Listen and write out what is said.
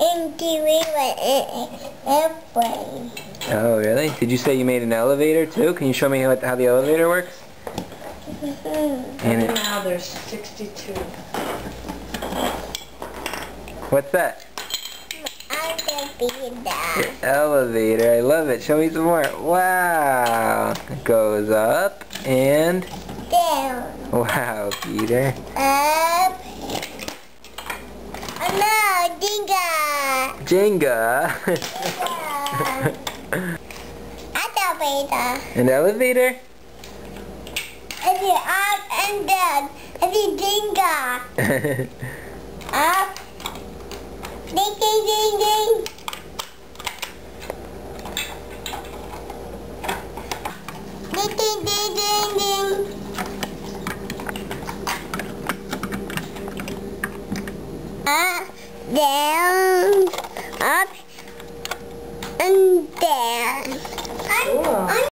in TV with an airplane. Oh, really? Did you say you made an elevator too? Can you show me how the elevator works? And now there's 62. What's that? Elevator. Your elevator. I love it. Show me some more. Wow. It goes up and Down. wow, Peter. Up. Oh no, Jenga. Jenga. Elevator. An elevator? If you up and down. If you Jenga. Up. Ding ding ding ding. Ding ding ding ding ding. Up, down, up, and down. Cool.